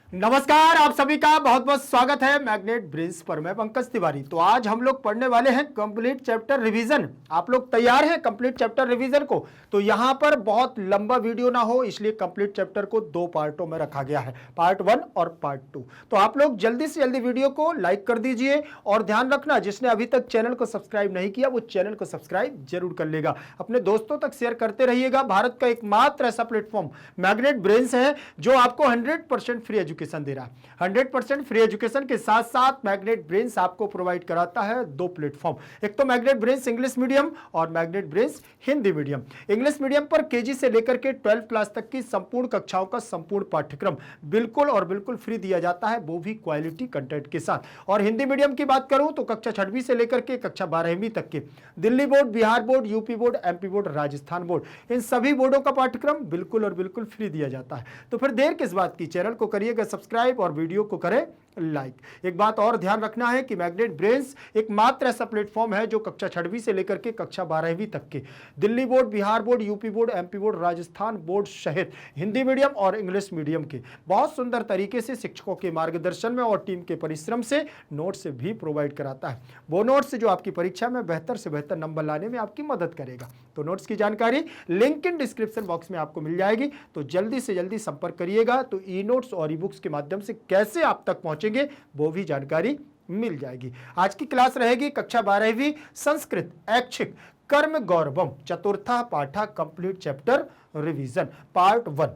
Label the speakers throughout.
Speaker 1: नमस्कार, आप सभी का बहुत बहुत स्वागत है मैग्नेट ब्रेन्स पर। मैं पंकज तिवारी। तो आज हम लोग पढ़ने वाले हैं कंप्लीट चैप्टर रिवीजन। आप लोग तैयार हैं कंप्लीट चैप्टर रिवीजन को? तो यहां पर बहुत लंबा वीडियो ना हो, इसलिए कंप्लीट चैप्टर को दो पार्टों में रखा गया है, पार्ट 1 और पार्ट 2। तो आप लोग जल्दी से जल्दी वीडियो को लाइक कर दीजिए और ध्यान रखना, जिसने अभी तक चैनल को सब्सक्राइब नहीं किया वो चैनल को सब्सक्राइब जरूर कर लेगा। अपने दोस्तों तक शेयर करते रहिएगा। भारत का एकमात्र ऐसा प्लेटफॉर्म मैग्नेट ब्रेन्स है जो आपको 100% फ्री एजुकेशन दे रहा है। 100% फ्री एजुकेशन के साथ साथ मैग्नेट ब्रेन्स आपको प्रोवाइड कराता है दो प्लेटफॉर्म। एक तो मैग्नेट ब्रेन्स इंग्लिश मीडियम और magnet brains Hindi medium. English medium पर केजी से लेकर के 12 क्लास तक की संपूर्ण कक्षाओं का संपूर्ण पाठ्यक्रम बिल्कुल और बिल्कुल फ्री दिया जाता है, वो भी क्वालिटी कंटेंट के साथ। और हिंदी मीडियम की बात करूं तो कक्षा 6वीं से लेकर के कक्षा 12वीं तक के Delhi board, Bihar board, UP board, MP board, Rajasthan board, इन सभी बोर्डों का पाठ्यक्रम बिल्कुल और बिल्कुल फ्री दिया जाता है। तो फिर देर किस बात की, चैनल को करिएगा सब्सक्राइब और वीडियो को करें लाइक। एक बात और ध्यान रखना है कि मैग्नेट ब्रेन्स एकमात्र ऐसा प्लेटफॉर्म है जो कक्षा 6वीं से लेकर के कक्षा 12वीं तक के Delhi board, Bihar board, UP board, MP board, Rajasthan board सहित हिंदी मीडियम और इंग्लिश मीडियम के बहुत सुंदर तरीके से शिक्षकों के मार्गदर्शन में और टीम के परिश्रम से नोट्स भी प्रोवाइड कराता है। वो नोट्स जो आपकी परीक्षा में बेहतर से बेहतर नंबर लाने में आपकी मदद करेगा। तो नोट्स की जानकारी लिंक इन डिस्क्रिप्शन बॉक्स में आपको मिल जाएगी, तो जल्दी से जल्दी संपर्क करिएगा। तो ई नोट्स और ई बुक्स के माध्यम से कैसे आप तक पहुंचेंगे वो भी जानकारी मिल जाएगी। आज की क्लास रहेगी कक्षा 12वीं संस्कृत ऐच्छिक कर्म गौरवम चतुर्था पाठा कंप्लीट चैप्टर रिवीजन पार्ट 1।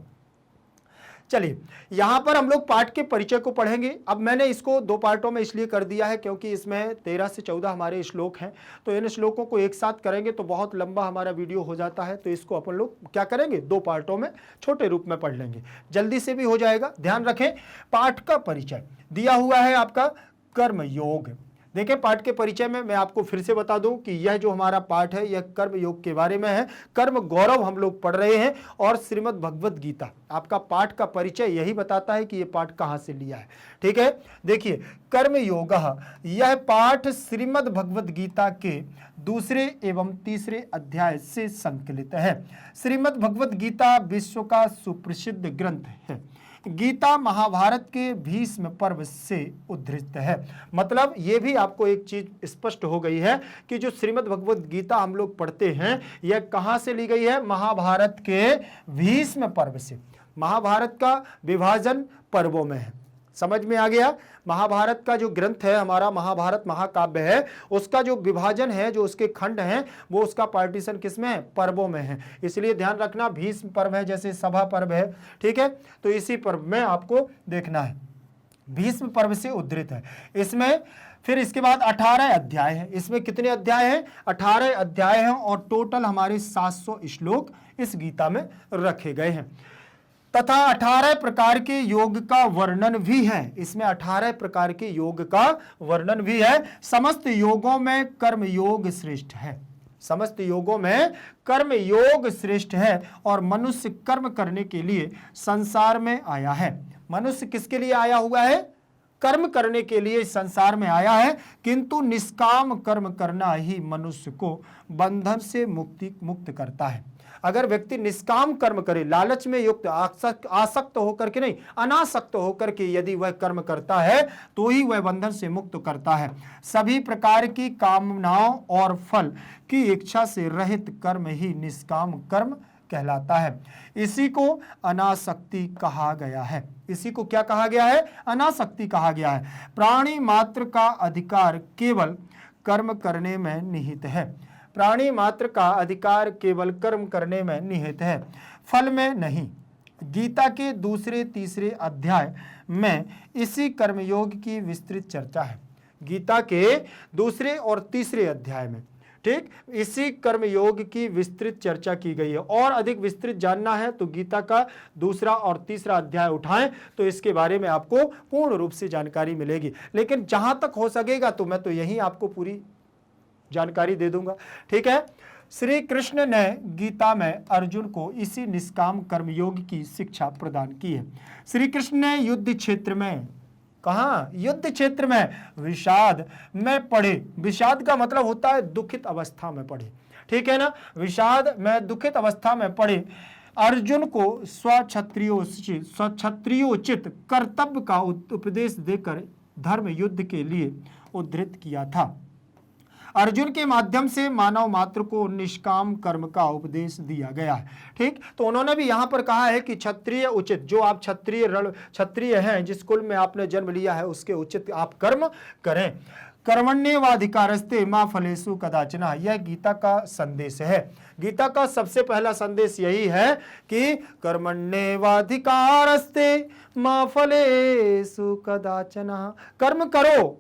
Speaker 1: चलिए, यहां पर हम लोग पाठ के परिचय को पढ़ेंगे। अब मैंने इसको दो पार्टों में इसलिए कर दिया है क्योंकि इसमें 13 से 14 हमारे श्लोक हैं, तो इन श्लोकों को एक साथ करेंगे तो बहुत लंबा हमारा वीडियो हो जाता है। तो इसको अपन लोग क्या करेंगे, दो पार्टों में छोटे रूप में पढ़ लेंगे, जल्दी से भी हो जाएगा। ध्यान रखें, पाठ का परिचय दिया हुआ है आपका कर्म योग। देखिए, पाठ के परिचय में मैं आपको फिर से बता दूं कि यह जो हमारा पाठ है यह कर्म योग के बारे में है। कर्म गौरव हम लोग पढ़ रहे हैं और श्रीमद् भगवद गीता, आपका पाठ का परिचय यही बताता है कि यह पाठ कहां से लिया है। ठीक है, देखिए, कर्म योग, यह पाठ श्रीमद् भगवद गीता के दूसरे एवं तीसरे अध्याय से संकलित है। श्रीमद् भगवद गीता विश्व का सुप्रसिद्ध ग्रंथ है। गीता महाभारत के भीष्म पर्व से उद्धृत है। मतलब ये भी आपको एक चीज स्पष्ट हो गई है कि जो श्रीमद् भगवद गीता हम लोग पढ़ते हैं यह कहां से ली गई है, महाभारत के भीष्म पर्व से। महाभारत का विभाजन पर्वों में है, समझ में आ गया। महाभारत का जो ग्रंथ है हमारा, महाभारत महाकाव्य है, उसका जो विभाजन है, जो उसके खंड हैं, वो उसका पार्टीशन किसमें है, पर्वों में है। इसलिए ध्यान रखना, भीष्म पर्व है जैसे सभा पर्व है, ठीक है, तो इसी पर्व में आपको देखना है, भीष्म पर्व से उद्धृत है। इसमें फिर इसके बाद 18 अध्याय है। इसमें कितने अध्याय हैं, 18 अध्याय हैं और टोटल हमारे 700 श्लोक इस गीता में रखे गए हैं तथा 18 प्रकार के योग का वर्णन भी है। इसमें 18 प्रकार के योग का वर्णन भी है। समस्त योगों में कर्म योग श्रेष्ठ है, समस्त योगों में कर्म योग श्रेष्ठ है और मनुष्य कर्म करने के लिए संसार में आया है। मनुष्य किसके लिए आया हुआ है, कर्म करने के लिए संसार में आया है, किंतु निष्काम कर्म करना ही मनुष्य को बंधन से मुक्त करता है। अगर व्यक्ति निष्काम कर्म करे, लालच में युक्त, आसक्त होकर के नहीं, अनासक्त होकर के यदि वह कर्म करता है तो ही वह बंधन से मुक्त करता है। सभी प्रकार की कामनाओं और फल की इच्छा से रहित कर्म ही निष्काम कर्म कहलाता है। इसी को अनासक्ति कहा गया है। इसी को क्या कहा गया है, अनासक्ति कहा गया है। प्राणी मात्र का अधिकार केवल कर्म करने में निहित है। प्राणी मात्र का अधिकार केवल कर्म करने में निहित है, फल में नहीं। गीता के दूसरे तीसरे अध्याय में इसी कर्मयोग की विस्तृत चर्चा है। गीता के दूसरे और तीसरे अध्याय में, ठीक, इसी कर्मयोग की विस्तृत चर्चा की गई है। और अधिक विस्तृत जानना है तो गीता का दूसरा और तीसरा अध्याय उठाएं तो इसके बारे में आपको पूर्ण रूप से जानकारी मिलेगी। लेकिन जहां तक हो सकेगा तो मैं तो यही आपको पूरी जानकारी दे दूंगा, ठीक है। श्री कृष्ण ने गीता में अर्जुन को इसी निष्काम कर्मयोग की शिक्षा प्रदान की है। श्री कृष्ण ने युद्ध क्षेत्र में, कहा, युद्ध क्षेत्र में विषाद में पढ़े। विषाद का मतलब होता है दुखित अवस्था में पढ़े, ठीक है ना। विषाद में दुखित अवस्था में पढ़े अर्जुन को स्वक्षत्रियोचित कर्तव्य का उपदेश देकर धर्म युद्ध के लिए उद्धृत किया था। अर्जुन के माध्यम से मानव मात्र को निष्काम कर्म का उपदेश दिया गया है। ठीक, तो उन्होंने भी यहां पर कहा है कि क्षत्रिय उचित, जो आप क्षत्रिय हैं, जिस कुल में आपने जन्म लिया है उसके उचित आप कर्म करें। कर्मण्येवाधिकारस्ते मा फलेषु कदाचन, यह गीता का संदेश है। गीता का सबसे पहला संदेश यही है कि कर्मण्येवाधिकारस्ते मा फलेषु कदाचन, कर्म करो,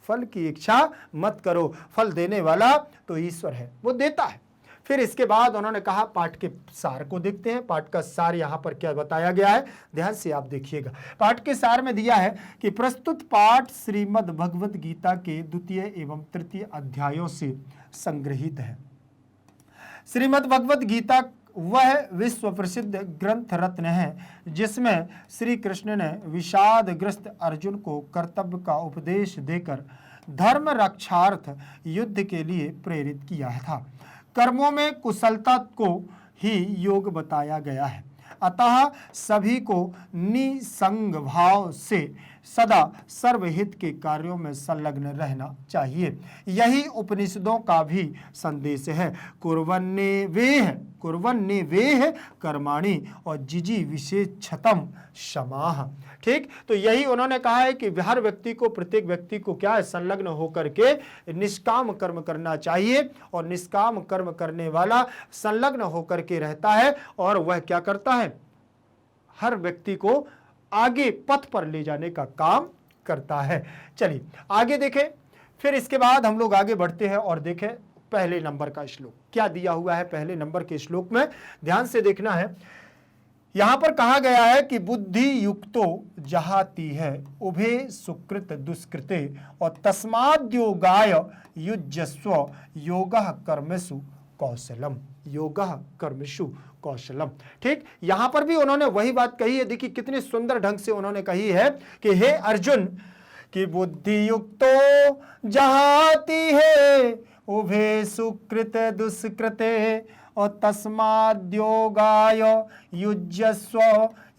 Speaker 1: फल की इच्छा मत करो, फल देने वाला तो ईश्वर है, वो देता है। फिर इसके बाद उन्होंने कहा पाठ के सार को देखते हैं। पाठ का सार यहां पर क्या बताया गया है, ध्यान से आप देखिएगा। पाठ के सार में दिया है कि प्रस्तुत पाठ श्रीमद् भगवद गीता के द्वितीय एवं तृतीय अध्यायों से संग्रहित है। श्रीमद् भगवद गीता वह विश्व प्रसिद्ध ग्रंथ रत्न है जिसमें श्री कृष्ण ने विषादग्रस्त अर्जुन को कर्तव्य का उपदेश देकर धर्म रक्षार्थ युद्ध के लिए प्रेरित किया था। कर्मों में कुशलता को ही योग बताया गया है, अतः सभी को निसंग भाव से सदा सर्वहित के कार्यों में संलग्न रहना चाहिए। यही उपनिषदों का भी संदेश है। कुर्वन्नेवेह कर्माणि और जिजी विशेषतम समाह। ठीक, तो यही उन्होंने कहा है कि हर व्यक्ति को, प्रत्येक व्यक्ति को क्या है, संलग्न होकर के निष्काम कर्म करना चाहिए। और निष्काम कर्म करने वाला संलग्न होकर के रहता है और वह क्या करता है, हर व्यक्ति को आगे पथ पर ले जाने का काम करता है। चलिए आगे देखें। फिर इसके बाद हम लोग आगे बढ़ते हैं और देखें पहले नंबर का श्लोक क्या दिया हुआ है। पहले नंबर के श्लोक में ध्यान से देखना है। यहां पर कहा गया है कि बुद्धि युक्तो जहाती है उभे सुकृत दुष्कृते और तस्माद्योगाय युज्यस्व योगः कर्मसु कौशलम, योगः कर्मसु कौशलम। ठीक, यहां पर भी उन्होंने वही बात कही है। देखिए कितने सुंदर ढंग से उन्होंने कही है कि हे अर्जुन कि बुद्धि युक्तो जहाती है उभे सुकृत दुष्कृते और तस्माद्योगाय युज्यस्व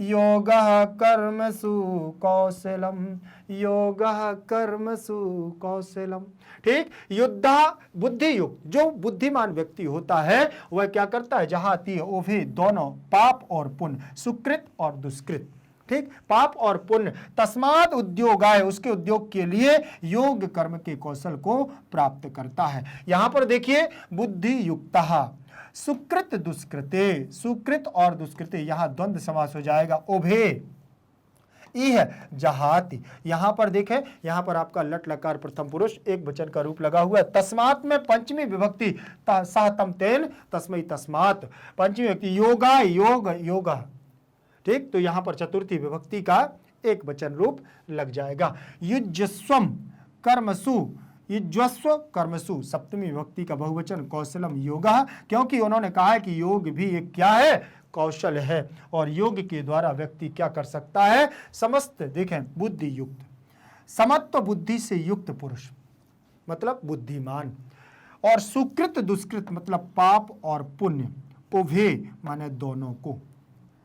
Speaker 1: योगः कर्मसु कौशलम, योगः कर्मसु कौशलम। ठीक, युद्धा बुद्धि युक्त, जो बुद्धिमान व्यक्ति होता है वह क्या करता है, जहाती है उभे, दोनों पाप और पुण्य, सुकृत और दुष्कृत। ठीक, पाप और पुण्य, तस्मात् उद्योगाय, उसके उद्योग के लिए योग कर्म के कौशल को प्राप्त करता है। यहां पर देखिए बुद्धि युक्तः सुकृत दुष्कृते, सुकृत और दुष्कृते, यहां द्वंद्व समास हो जाएगा। उभे इह जहाति, यहां पर देखें, यहां पर आपका लट लकार प्रथम पुरुष एक वचन का रूप लगा हुआ है। तस्मात् में पंचमी विभक्ति, सहतम तेन तस्मै तस्मात्, पंचमी विभक्ति, योगा योग योगा। ठीक, तो यहां पर चतुर्थी विभक्ति का एक वचन रूप लग जाएगा। युज्यस्वम कर्मसु, युज्यस्व कर्मसु, सप्तमी विभक्ति का बहुवचन कौशलम योगः, क्योंकि उन्होंने कहा है कि योग भी एक क्या है, कौशल है। और योग के द्वारा व्यक्ति क्या कर सकता है, समस्त, देखें बुद्धि युक्त, समत्व बुद्धि से युक्त पुरुष मतलब बुद्धिमान, और सुकृत दुष्कृत मतलब पाप और पुण्य, उभे माने दोनों को,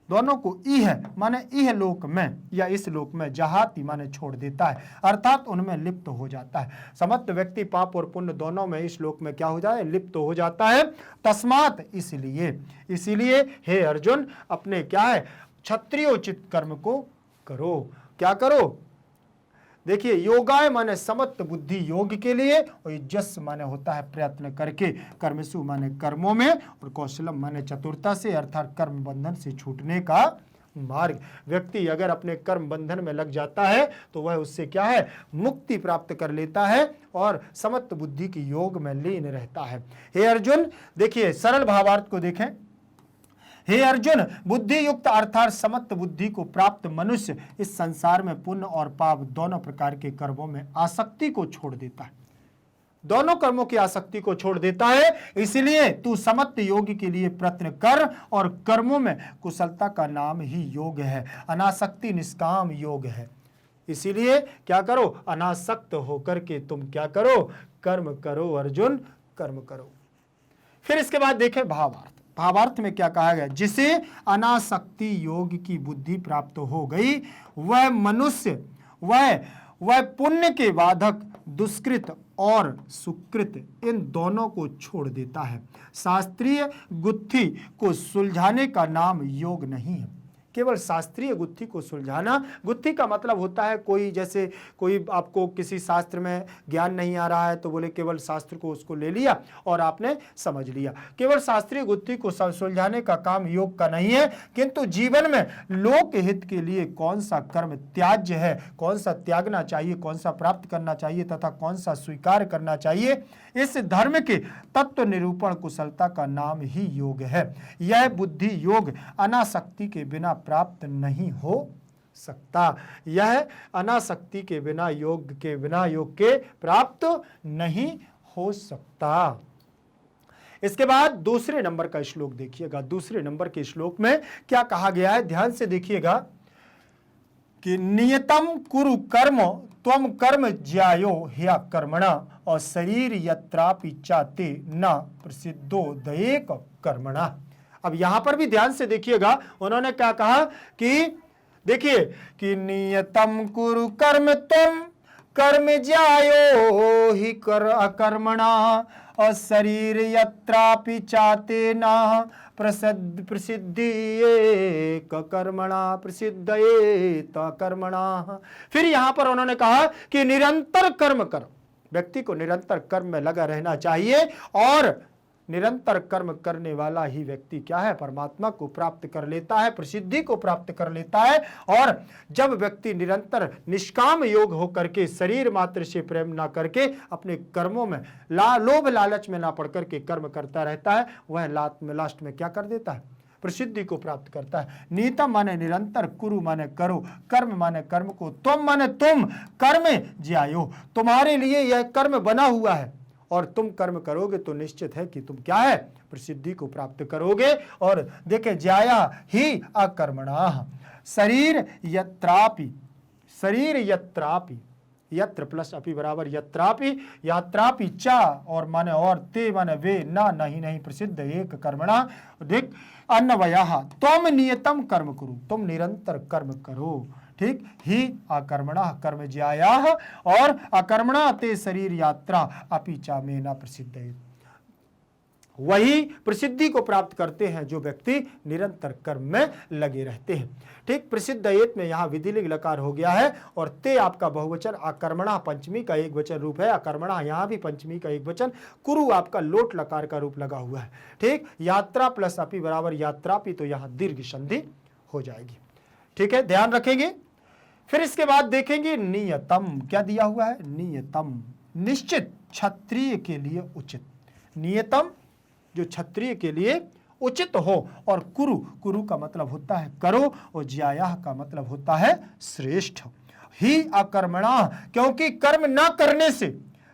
Speaker 1: दोनों को इह माने इह लोक में या इस लोक में, जहाती माने छोड़ देता है, अर्थात उनमें लिप्त हो जाता है। समस्त व्यक्ति पाप और पुण्य दोनों में इस लोक में क्या हो जाए, लिप्त हो जाता है। तस्मात्, इसीलिए हे अर्जुन अपने क्या है, क्षत्रियोचित कर्म को करो। क्या करो, देखिए योगाय माने समत्व बुद्धि योग के लिए, और यज्ञ माने होता है प्रयत्न करके, कर्मसु माने कर्मों में, और कौशलम माने चतुरता से, अर्थात कर्म बंधन से छूटने का मार्ग। व्यक्ति अगर अपने कर्म बंधन में लग जाता है तो वह उससे क्या है, मुक्ति प्राप्त कर लेता है और समत्व बुद्धि की योग में लीन रहता है। हे अर्जुन, देखिए सरल भावार्थ को देखें। हे अर्जुन, बुद्धि युक्त अर्थात समत्व बुद्धि को प्राप्त मनुष्य इस संसार में पुण्य और पाप दोनों प्रकार के कर्मों में आसक्ति को छोड़ देता है, दोनों कर्मों की आसक्ति को छोड़ देता है। इसलिए तू समत्व योग के लिए प्रयत्न कर, और कर्मों में कुशलता का नाम ही योग है, अनासक्ति निष्काम योग है। इसीलिए क्या करो, अनासक्त होकर के तुम क्या करो, कर्म करो अर्जुन, कर्म करो। फिर इसके बाद देखें भावार्थ। भावार्थ में क्या कहा गया, जिसे अनासक्ति योग की बुद्धि प्राप्त हो गई वह मनुष्य वह पुण्य के बाधक दुष्कृत और सुकृत इन दोनों को छोड़ देता है। शास्त्रीय गुत्थी को सुलझाने का नाम योग नहीं है। केवल शास्त्रीय गुत्थी को सुलझाना, गुत्थी का मतलब होता है कोई, जैसे कोई आपको किसी शास्त्र में ज्ञान नहीं आ रहा है तो बोले केवल शास्त्र को उसको ले लिया और आपने समझ लिया। केवल शास्त्रीय गुत्थी को सुलझाने का काम योग का नहीं है, किंतु जीवन में लोक हित के लिए कौन सा कर्म त्याज्य है, कौन सा त्यागना चाहिए, कौन सा प्राप्त करना चाहिए तथा कौन सा स्वीकार करना चाहिए, इस धर्म के तत्व निरूपण कुशलता का नाम ही योग है। यह बुद्धि योग अनासक्ति के बिना प्राप्त नहीं हो सकता। यह अनासक्ति के बिना योग के प्राप्त नहीं हो सकता। इसके बाद दूसरे नंबर का श्लोक देखिएगा। दूसरे नंबर के श्लोक में क्या कहा गया है, ध्यान से देखिएगा कि नियतम कुरु कर्म त्वम कर्म ज्यायो ह्या कर्मणा और शरीर यत्रापि चाते न प्रसिद्धो दयेक कर्मणा। अब यहां पर भी ध्यान से देखिएगा, उन्होंने क्या कहा कि देखिए कि नियतम कुरु कर्म तुम कर्म ज्यायो ही कर अकर्मणा और शरीर यत्रापि चाते न प्रसिद्धि कर्मणा प्रसिद्धयेत कर्मणा। फिर यहां पर उन्होंने कहा कि निरंतर कर्म कर, व्यक्ति को निरंतर कर्म में लगा रहना चाहिए और निरंतर कर्म करने वाला ही व्यक्ति क्या है, परमात्मा को प्राप्त कर लेता है, प्रसिद्धि को प्राप्त कर लेता है। और जब व्यक्ति निरंतर निष्काम योग होकर के शरीर मात्र से प्रेम ना करके अपने कर्मों में लोभ लालच में ना पड़ करके कर्म करता रहता है, वह लास्ट में क्या कर देता है, प्रसिद्धि को प्राप्त करता है। नीतम माने निरंतर, कुरु माने करो, कर्म माने कर्म को, तुम माने तुम कर्म ज्यायो, तुम्हारे लिए यह कर्म बना हुआ है और तुम कर्म करोगे तो निश्चित है कि तुम क्या है, प्रसिद्धि को प्राप्त करोगे। और देखे ज्याया ही अकर्मणा, शरीर यत्रापि यत्र प्लस अपि बराबर यात्रापि चा और माने और ते माने वे ना नहीं प्रसिद्ध एक कर्मणा। देख अन्वयः तुम नियतम कर्म करो, तुम निरंतर कर्म करो, ठीक, ही अकर्मणा कर्म ज्याया और अकर्मणा ते शरीर यात्रा अपि चा में ना प्रसिद्ध। वही प्रसिद्धि को प्राप्त करते हैं जो व्यक्ति निरंतर कर्म में लगे रहते हैं। ठीक, प्रसिद्धयेत में यहाँ विधिलिंग लकार हो गया है और ते आपका बहुवचन, अकर्मणा पंचमी का एक वचन रूप है, अकर्मणा यहाँ भी पंचमी का एक वचन, कुरु आपका लोट लकार का रूप लगा हुआ है। ठीक, यात्रा प्लस अपि बराबर यात्रापि, तो यहाँ दीर्घ संधि हो जाएगी। ठीक है, ध्यान रखेंगे। फिर इसके बाद देखेंगे नियतम, क्या दिया हुआ है, नियतम निश्चित क्षत्रिय के लिए उचित, नियतम जो क्षत्रिय के लिए उचित हो, और कुरु का मतलब होता है करो और ज्याया का मतलब होता है श्रेष्ठ। ही अकर्मणा, क्योंकि कर्म न करने से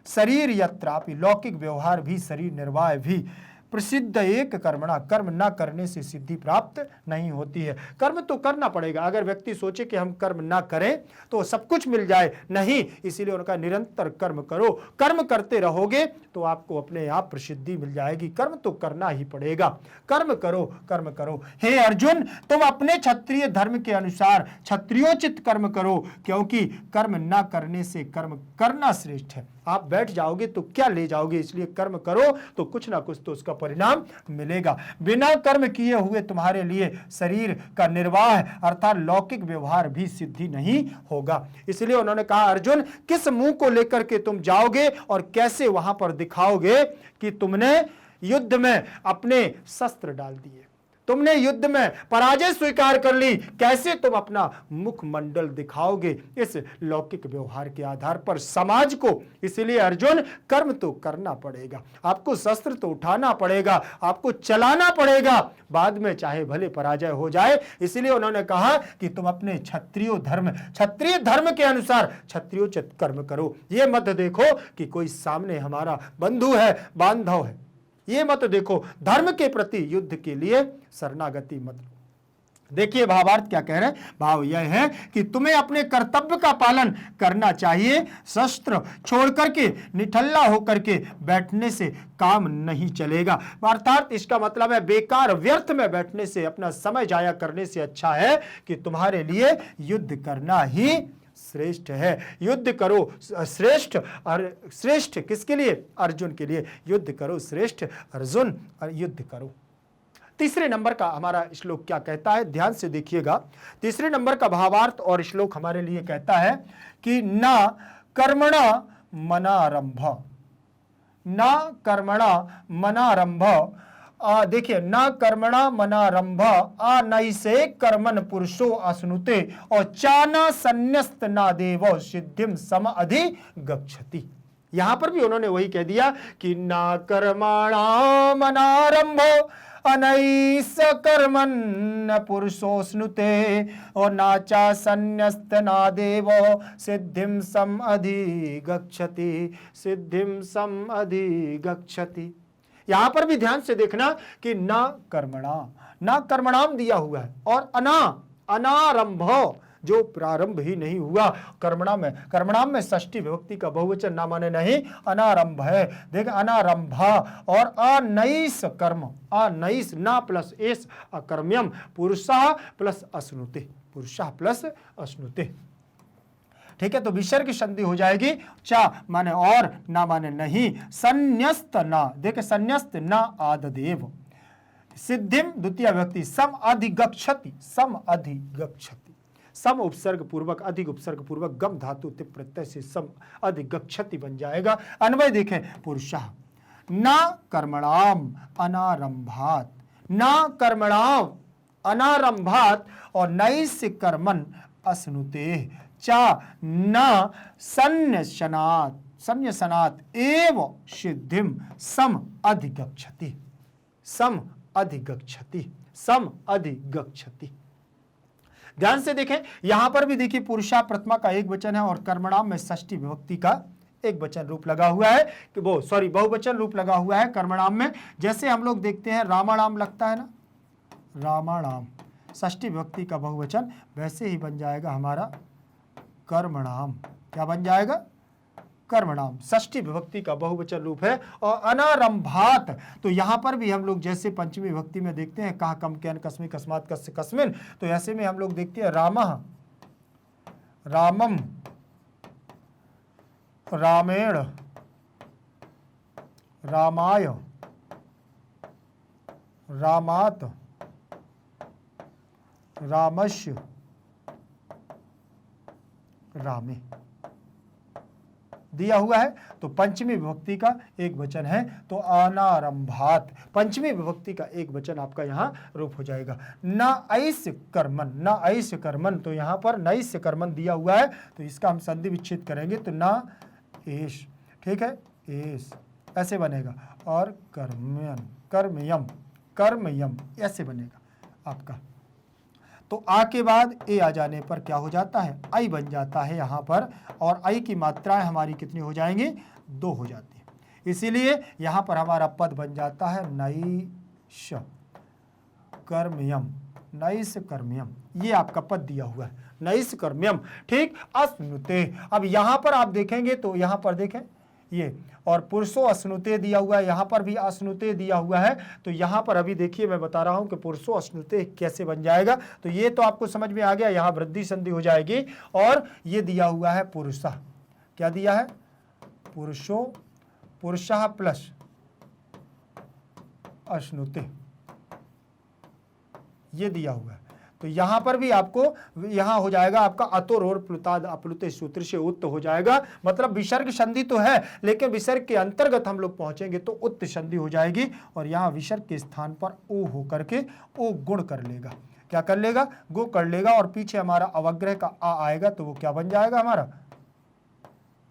Speaker 1: शरीर यत्रापि लौकिक व्यवहार भी, शरीर निर्वाह भी, प्रसिद्ध एक कर्मणा कर्म न करने से सिद्धि प्राप्त नहीं होती है। कर्म तो करना पड़ेगा, अगर व्यक्ति सोचे कि हम कर्म ना करें तो सब कुछ मिल जाए, नहीं, इसीलिए उनका निरंतर कर्म करो, कर्म करते रहोगे तो आपको अपने आप प्रसिद्धि मिल जाएगी। कर्म तो करना ही पड़ेगा, कर्म करो। हे अर्जुन, तुम अपने क्षत्रिय धर्म के अनुसार क्षत्रियोचित कर्म करो, क्योंकि कर्म न करने से कर्म करना श्रेष्ठ है। आप बैठ जाओगे तो क्या ले जाओगे, इसलिए कर्म करो तो कुछ ना कुछ तो उसका परिणाम मिलेगा। बिना कर्म किए हुए तुम्हारे लिए शरीर का निर्वाह अर्थात लौकिक व्यवहार भी सिद्धि नहीं होगा। इसलिए उन्होंने कहा अर्जुन, किस मुंह को लेकर के तुम जाओगे और कैसे वहां पर दिखाओगे कि तुमने युद्ध में अपने शस्त्र डाल दिए, तुमने युद्ध में पराजय स्वीकार कर ली, कैसे तुम अपना मुखमंडल दिखाओगे इस लौकिक व्यवहार के आधार पर समाज को। इसलिए अर्जुन, कर्म तो करना पड़ेगा, आपको शस्त्र तो उठाना पड़ेगा, आपको चलाना पड़ेगा, बाद में चाहे भले पराजय हो जाए। इसलिए उन्होंने कहा कि तुम अपने क्षत्रिय धर्म के अनुसार क्षत्रियोचित कर्म करो। ये मत देखो कि कोई सामने हमारा बंधु है, बांधव है, ये मत देखो, धर्म के प्रति युद्ध के लिए शरणागति मत, देखिए भावार्थ क्या कह रहे हैं, भाव यह है कि तुम्हें अपने कर्तव्य का पालन करना चाहिए। शस्त्र छोड़ करके निठल्ला होकर के बैठने से काम नहीं चलेगा। अर्थात इसका मतलब है बेकार व्यर्थ में बैठने से, अपना समय जाया करने से अच्छा है कि तुम्हारे लिए युद्ध करना ही श्रेष्ठ है। युद्ध करो श्रेष्ठ, और श्रेष्ठ किसके लिए? अर्जुन के लिए। युद्ध करो श्रेष्ठ अर्जुन, और युद्ध करो। तीसरे नंबर का हमारा श्लोक क्या कहता है, ध्यान से देखिएगा। तीसरे नंबर का भावार्थ और श्लोक हमारे लिए कहता है कि न कर्मणा मनारंभ, न कर्मणा मनारंभ। देखिए, न कर्मणा मनारंभ अनैसे कर्मन पुरुषो अश्नुते और चाना संन्यस्त ना देव सिद्धिम सम अधिगच्छति। यहां पर भी उन्होंने वही कह दिया कि ना कर्मणा मनारंभो अनैस कर्मन् पुरुषोऽश्नुते और नाचा संन्यस्त ना देवो सिद्धिम सम अधिगच्छति, सिद्धिम सम अधिगच्छति। यहां पर भी ध्यान से देखना कि ना कर्मणाम दिया हुआ है और अनारंभ, जो प्रारंभ ही नहीं हुआ। कर्मणाम में षष्ठी विभक्ति का बहुवचन ना माने नहीं, अनारंभ है। देख, अनारंभा और अनैस कर्म, अनैस ना प्लस एस अकर्म्यम, पुरुषः प्लस अश्नुते, पुरुषः प्लस अश्नुते। ठीक है, तो विसर्ग संधि हो जाएगी। चा माने और, ना माने नहीं, संन्यस्त ना, देखे संन्यस्त ना आददेव, सिद्धिम द्वितीय व्यक्ति सम अधिगच्छति, सम अधिगच्छति, सम उपसर्ग पूर्वक अधिक उपसर्ग पूर्वक गम धातु तिप प्रत्यय से सम अधिगच्छति बन जाएगा। अन्वय देखें, पुरुषः न कर्मणाम अनारंभात, न कर्मणाम अनारंभात और नैस्य कर्मन अश्नुते चा न संन्यसनात्, संन्यसनात् एव सिद्धिम सम अधिगच्छति, सम अधिगच्छति, सम अधिगच्छति। ध्यान से देखें, यहां पर भी देखिए पुरुषा प्रथमा का एक वचन है और कर्मणाम में षष्ठी विभक्ति का एक वचन रूप लगा हुआ है, कि बहुवचन रूप लगा हुआ है कर्मणाम में। जैसे हम लोग देखते हैं रामाणाम लगता है ना, रामाणाम षष्ठी विभक्ति का बहुवचन, वैसे ही बन जाएगा हमारा कर्मणाम। क्या बन जाएगा? कर्मणाम, षष्ठी विभक्ति का बहुवचन रूप है। और अनारंभात, तो यहां पर भी हम लोग जैसे पंचमी विभक्ति में देखते हैं कहा कम कैन कस्मी कस्मात कस्य कस्मिन, तो ऐसे में हम लोग देखते हैं रामः रामम, रामेण रामाय, रामात रामस्य रामे दिया हुआ है। तो पंचमी विभक्ति का एक वचन है, तो अनारंभात, पंचमी विभक्ति का एक वचन आपका यहां रूप हो जाएगा। न ऐस्य कर्मन, न ऐस्य कर्मन, तो यहां पर नैस्य कर्मन दिया हुआ है, तो इसका हम संधि विच्छेद करेंगे तो न एश, ठीक है, एस ऐसे बनेगा। और कर्मयन, कर्मयम, कर्मयम ऐसे बनेगा आपका। तो आ के बाद ए आ जाने पर क्या हो जाता है? आई बन जाता है यहाँ पर, और आई की मात्राएं हमारी कितनी हो जाएंगी? 2 हो जाती है। इसीलिए यहाँ पर हमारा पद बन जाता है नैश कर्मयम, नैश कर्मयम, ये आपका पद दिया हुआ है, नैश कर्मयम। ठीक, अश्नुते। अब यहाँ पर आप देखेंगे तो यहाँ पर देखें ये, और पुरुषो अश्नुते दिया हुआ है, यहाँ पर भी अश्नुते दिया हुआ है। तो यहाँ पर अभी देखिए मैं बता रहा हूँ कि पुरुषो अश्नुते कैसे बन जाएगा। तो ये तो आपको समझ में आ गया, यहाँ वृद्धि संधि हो जाएगी। और ये दिया हुआ है पुरुषः, क्या दिया है? पुरुषो, पुरुषः प्लस अश्नुते, ये दिया हुआ है। तो यहां पर भी आपको यहां हो जाएगा आपका अतोर और प्लुताद अप्लुते सूत्र से उत्त हो जाएगा। मतलब विसर्ग संधि तो है, लेकिन विसर्ग के अंतर्गत हम लोग पहुंचेंगे तो उत्त संधि हो जाएगी। और यहां विसर्ग के स्थान पर ओ होकर के ओ गुण कर लेगा। क्या कर लेगा? गो कर लेगा। और पीछे हमारा अवग्रह का आ आएगा, तो वो क्या बन जाएगा? हमारा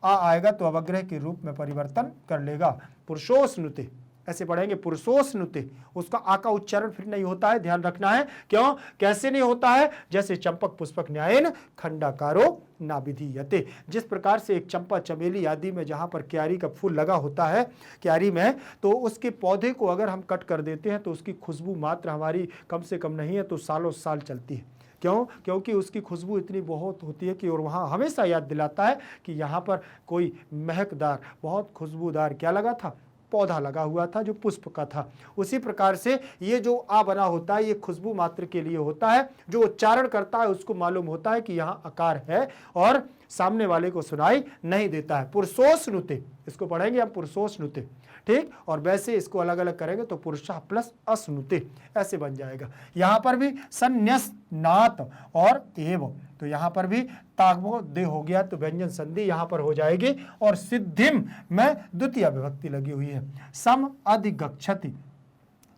Speaker 1: आ आएगा तो अवग्रह के रूप में परिवर्तन कर लेगा। पुरुषोस्नुते, ऐसे पढ़ेंगे पुरुषोस्नुते, उसका आ का उच्चारण फिर नहीं होता है, ध्यान रखना है। क्यों, कैसे नहीं होता है? जैसे चंपक पुष्पक न्यायन खंडाकारो ना विधीयते, जिस प्रकार से एक चंपा चमेली आदि में जहां पर क्यारी का फूल लगा होता है क्यारी में, तो उसके पौधे को अगर हम कट कर देते हैं तो उसकी खुशबू मात्र हमारी कम से कम नहीं है तो सालों साल चलती है। क्यों? क्योंकि उसकी खुशबू इतनी बहुत होती है कि, और वहाँ हमेशा याद दिलाता है कि यहाँ पर कोई महकदार बहुत खुशबूदार क्या लगा था, पौधा लगा हुआ था जो पुष्प का था। उसी प्रकार से ये जो आ बना होता है ये खुशबू मात्र के लिए होता है, जो उच्चारण करता है उसको मालूम होता है कि यहाँ आकार है और सामने वाले को सुनाई नहीं देता है। पुरुषोस्नुते, इसको पढ़ेंगे हम पुरुषोस्नुते, ठीक। और वैसे इसको अलग अलग करेंगे तो पुरुषा प्लस अस्नुते ऐसे बन जाएगा। यहां पर भी संन्यास नात और एव, तो यहां पर भी तागबो दे हो गया तो व्यंजन संधि यहां पर हो जाएगी। और सिद्धिम में द्वितीय विभक्ति लगी हुई है। सम अधिगच्छति,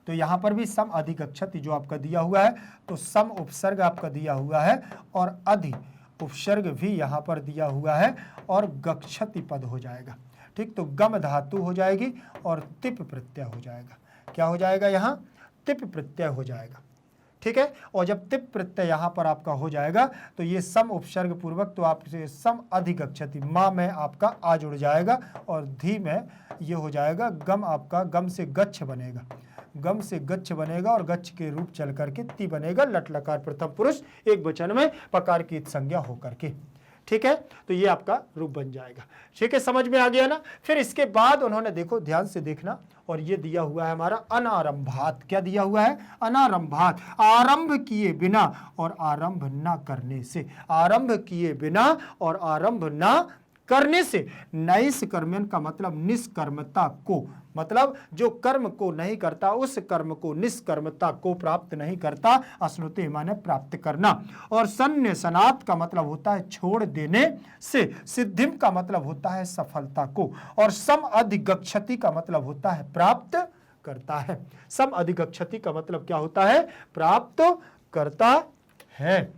Speaker 1: तो यहां पर भी सम अधिगच्छति जो आपका दिया हुआ है, तो सम उपसर्ग आपका दिया हुआ है और अधि उपसर्ग भी यहां पर दिया हुआ है और गच्छति पद हो जाएगा, ठीक। तो गम धातु हो जाएगी और तिप प्रत्यय हो जाएगा। क्या हो जाएगा? यहाँ तिप प्रत्यय हो जाएगा, ठीक है। और जब तिप प्रत्यय यहाँ पर आपका हो जाएगा तो ये सम उपसर्ग पूर्वक, तो आपसे सम अधिगच्छति, माँ में आपका आ जुड़ जाएगा और धी में ये हो जाएगा गम, आपका गम से गच्छ बनेगा, गम से गच्छ बनेगा और गच्छ के रूप चल करके ती बनेगा, लट लकार प्रथम पुरुष एक वचन में पकार की संज्ञा होकर के, ठीक है। तो ये आपका रूप बन जाएगा, ठीक है। समझ में आ गया ना। फिर इसके बाद उन्होंने, देखो ध्यान से देखना, और ये दिया हुआ है हमारा अनारंभात। क्या दिया हुआ है? अनारंभात, आरंभ किए बिना और आरंभ ना करने से, आरंभ किए बिना और आरंभ ना करने से। नैस कर्मन का मतलब निष्कर्मता को, मतलब जो कर्म को नहीं करता उस कर्म को, निष्कर्मता को प्राप्त नहीं करता। अश्नुते माने प्राप्त करना। और सन्य सनात का मतलब होता है छोड़ देने से। सिद्धिम का मतलब होता है सफलता को। और सम अधिगच्छति का मतलब होता है प्राप्त करता है। सम अधिगच्छति का मतलब क्या होता है? प्राप्त करता है।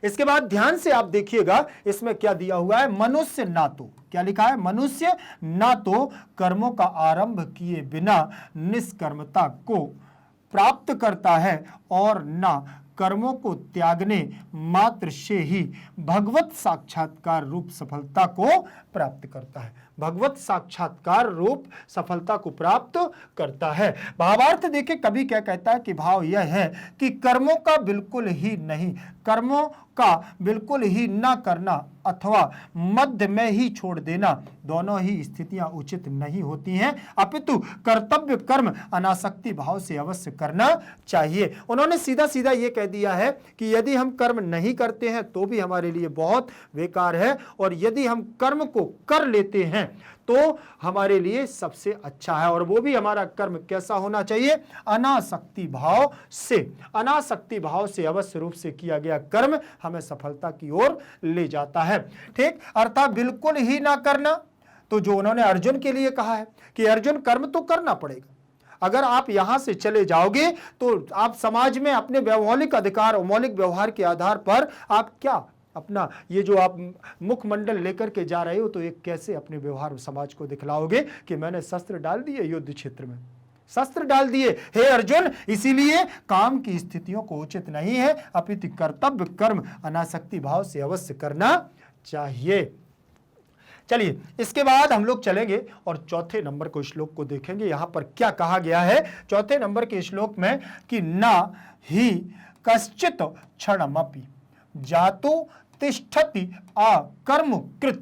Speaker 1: इसके बाद ध्यान से आप देखिएगा, इसमें क्या दिया हुआ है? मनुष्य ना तो, क्या लिखा है? मनुष्य ना तो कर्मों का आरंभ किए बिना निष्कर्मता को प्राप्त करता है और ना कर्मों को त्यागने मात्र से ही भगवत साक्षात्कार रूप सफलता को प्राप्त करता है। भगवत साक्षात्कार रूप सफलता को प्राप्त करता है। भावार्थ देखिए, कवि क्या कहता है कि भाव यह है कि कर्मों का बिल्कुल ही नहीं, कर्मों का बिल्कुल ही ना करना अथवा मध्य में ही छोड़ देना, दोनों ही स्थितियां उचित नहीं होती हैं, अपितु कर्तव्य कर्म अनासक्ति भाव से अवश्य करना चाहिए। उन्होंने सीधा सीधा ये कह दिया है कि यदि हम कर्म नहीं करते हैं तो भी हमारे लिए बहुत बेकार है, और यदि हम कर्म को कर लेते हैं तो हमारे लिए सबसे अच्छा है। और वो भी हमारा कर्म कैसा होना चाहिए? अनासक्ति भाव से। अनासक्ति भाव से अवश्य रूप से किया गया कर्म हमें सफलता की ओर ले जाता है, ठीक। अर्थात बिल्कुल ही ना करना, तो जो उन्होंने अर्जुन के लिए कहा है कि अर्जुन कर्म तो करना पड़ेगा। अगर आप यहां से चले जाओगे तो आप समाज में अपने मौलिक अधिकार, मौलिक व्यवहार के आधार पर आप क्या अपना ये जो आप मुखमंडल लेकर के जा रहे हो, तो एक कैसे अपने व्यवहार समाज को दिखलाओगे कि मैंने शस्त्र डाल दिए युद्ध क्षेत्र में, शस्त्र डाल दिए। हे अर्जुन, इसीलिए काम की स्थितियों को उचित नहीं है, अपितु कर्तव्य कर्म अनासक्ति भाव से अवश्य करना चाहिए। चलिए, इसके बाद हम लोग चलेंगे और चौथे नंबर को श्लोक को देखेंगे। यहां पर क्या कहा गया है चौथे नंबर के श्लोक में कि ना ही कश्चित क्षणमपि जातो तिष्ठति अकर्म कृत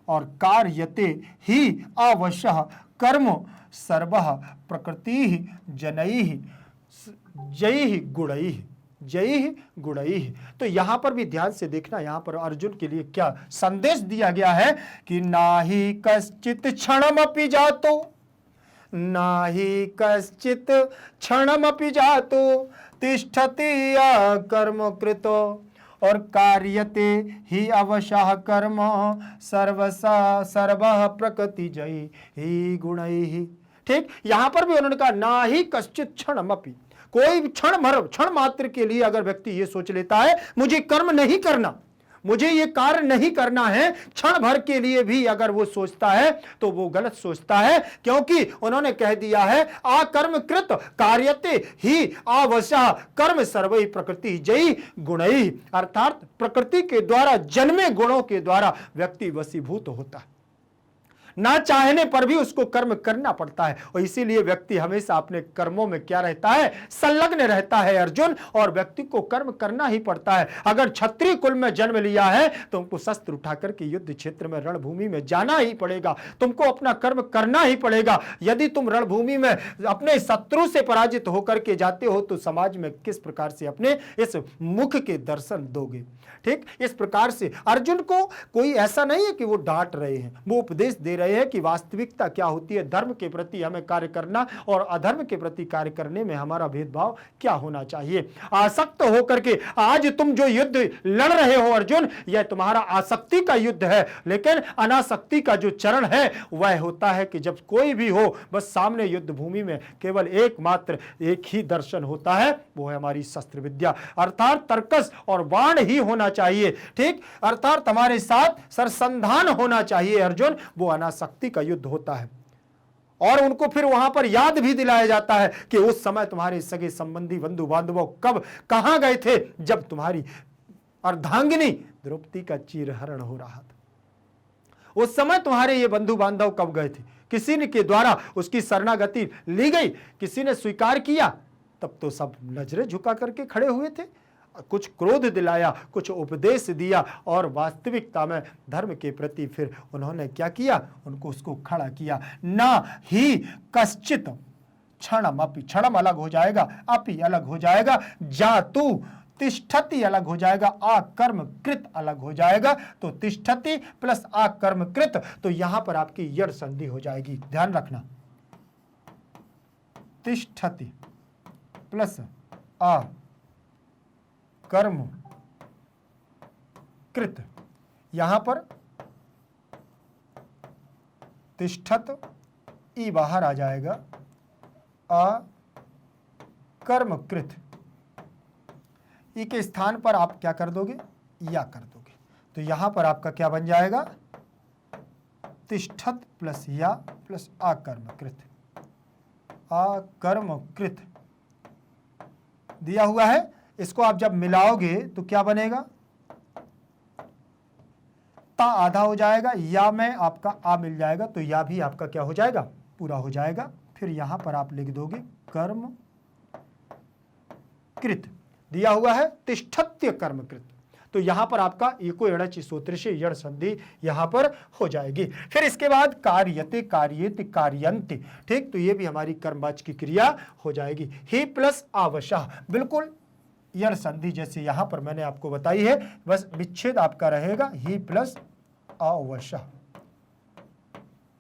Speaker 1: और कार्यते ही अवश्य कर्म सर्वः प्रकृति जनैः जैः गुणैः, जैः गुणैः। तो यहां पर भी ध्यान से देखना, यहां पर अर्जुन के लिए क्या संदेश दिया गया है कि नाही कश्चित क्षणमपि जातो, नाही कश्चित क्षणमपि जातो तिष्ठति अकर्म कृतो और कार्यते ही अवशः कर्म सर्वः प्रकृति जय ही गुणैः, ठीक। यहां पर भी उन्होंने कहा ना ही कश्चित क्षणमपि, कोई क्षण मात्र के लिए अगर व्यक्ति ये सोच लेता है मुझे कर्म नहीं करना, मुझे ये कार्य नहीं करना है, क्षण भर के लिए भी अगर वो सोचता है तो वो गलत सोचता है, क्योंकि उन्होंने कह दिया है आकर्म कृत कार्यते ही आवश्यः कर्म सर्वै प्रकृति जयी गुणैः, अर्थात प्रकृति के द्वारा जन्मे गुणों के द्वारा व्यक्ति वशीभूत होता है, ना चाहने पर भी उसको कर्म करना पड़ता है। और इसीलिए व्यक्ति हमेशा अपने कर्मों में क्या रहता है, संलग्न रहता है अर्जुन, और व्यक्ति को कर्म करना ही पड़ता है। अगर क्षत्रिय कुल में जन्म लिया है तो तुमको शस्त्र उठाकर के युद्ध क्षेत्र में रणभूमि में जाना ही पड़ेगा, तुमको अपना कर्म करना ही पड़ेगा। यदि तुम रणभूमि में अपने शत्रु से पराजित होकर के जाते हो तो समाज में किस प्रकार से अपने इस मुख के दर्शन दोगे। ठीक इस प्रकार से अर्जुन को कोई ऐसा नहीं है कि वो डांट रहे हैं, वो उपदेश दे रहे हैं कि वास्तविकता क्या होती है, धर्म के प्रति हमें कार्य करना और अधर्म के प्रति कार्य करने में हमारा भेदभाव क्या होना चाहिए। आसक्त होकर के आज तुम जो युद्ध लड़ रहे हो अर्जुन, यह तुम्हारा आसक्ति का युद्ध है, लेकिन अनासक्ति का जो चरण है वह होता है कि जब कोई भी हो बस सामने युद्ध भूमि में केवल एकमात्र एक ही दर्शन होता है, वो है हमारी शस्त्र विद्या, अर्थात तर्कस और बाण ही होना चाहिए। ठीक अर्थात हमारे साथ सरसंधान होना चाहिए अर्जुन, वो अनासक्ति का युद्ध होता है। और उनको फिर वहां पर याद भी दिलाया जाता है कि उस समय तुम्हारे सगे संबंधी बंधु बांधवों कब कहां गए थे जब तुम्हारी अर्धांगिनी द्रौपदी का चीरहरण हो रहा था। उस समय तुम्हारे ये बंधु बांधव कब गए थे, किसी ने के द्वारा उसकी शरणागति ली गई, किसी ने स्वीकार किया, तब तो सब नजरें झुका करके खड़े हुए थे। कुछ क्रोध दिलाया, कुछ उपदेश दिया, और वास्तविकता में धर्म के प्रति फिर उन्होंने क्या किया, उनको उसको खड़ा किया। ना ही कश्चित क्षणम अपि, क्षणम अलग हो जाएगा, अपि अलग हो जाएगा, जातु तिष्ठति अलग हो जाएगा, आकर्म कृत अलग हो जाएगा। तो तिष्ठति प्लस आकर्म कृत, तो यहां पर आपकी यड़ संधि हो जाएगी, ध्यान रखना। तिष्ठति प्लस आ कर्म कृत, यहां पर तिष्ठत ई बाहर आ जाएगा, आ कर्म कृत, ई के स्थान पर आप क्या कर दोगे, या कर दोगे। तो यहां पर आपका क्या बन जाएगा, तिष्ठत प्लस या प्लस आकर्म कृत, आकर्म कृत दिया हुआ है। इसको आप जब मिलाओगे तो क्या बनेगा, ता आधा हो जाएगा, या में आपका आ मिल जाएगा, तो या भी आपका क्या हो जाएगा, पूरा हो जाएगा। फिर यहां पर आप लिख दोगे कर्म कृत, दिया हुआ है तिष्ठत्य कर्म कृत, तो यहां पर आपका एको एड़च सूत्र से यड़ संधि यहां पर हो जाएगी। फिर इसके बाद कार्यते कार्येति कार्यन्ति, ठीक, तो ये भी हमारी कर्मवाची की क्रिया हो जाएगी। ही प्लस आवश्यः, बिल्कुल यड़ संधि जैसे यहां पर मैंने आपको बताई है, बस विच्छेद आपका रहेगा ही प्लस आवश्यः,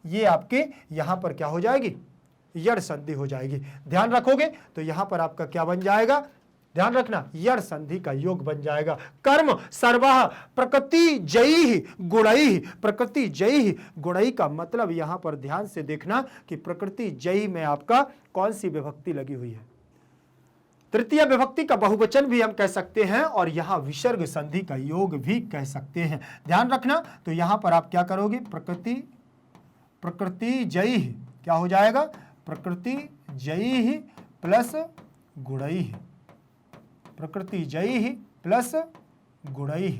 Speaker 1: ये आपके यहां पर क्या हो जाएगी, यड़ संधि हो जाएगी। ध्यान रखोगे तो यहां पर आपका क्या बन जाएगा, ध्यान रखना, यड़ संधि का योग बन जाएगा। कर्म सर्वः प्रकृति जयी गुणैः, प्रकृति जयी गुणैः का मतलब यहां पर ध्यान से देखना कि प्रकृति जयी में आपका कौन सी विभक्ति लगी हुई है, तृतीय विभक्ति का बहुवचन भी हम कह सकते हैं, और यहां विसर्ग संधि का योग भी कह सकते हैं। ध्यान रखना, तो यहां पर आप क्या करोगे, प्रकृति जयी, क्या हो जाएगा, प्रकृति जयी प्लस गुणैः, प्रकृति जयी प्लस गुणैः,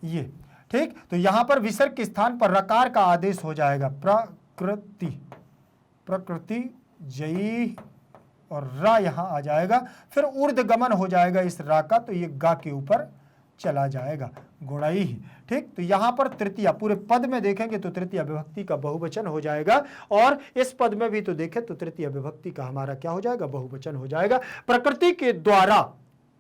Speaker 1: ये ठीक। तो यहां पर विसर्ग के स्थान पर रकार का आदेश हो जाएगा, प्रकृति जयी, और रा यहां आ जाएगा, फिर ऊर्ध्व गमन हो जाएगा इस रा का, तो ये गा के ऊपर चला जाएगा, गुणैः। ठीक, तो यहां पर तृतीय, पूरे पद में देखेंगे तो तृतीय विभक्ति का बहुवचन हो जाएगा, और इस पद में भी तो देखें तो तृतीय विभक्ति का हमारा क्या हो जाएगा, बहुवचन हो जाएगा। प्रकृति के द्वारा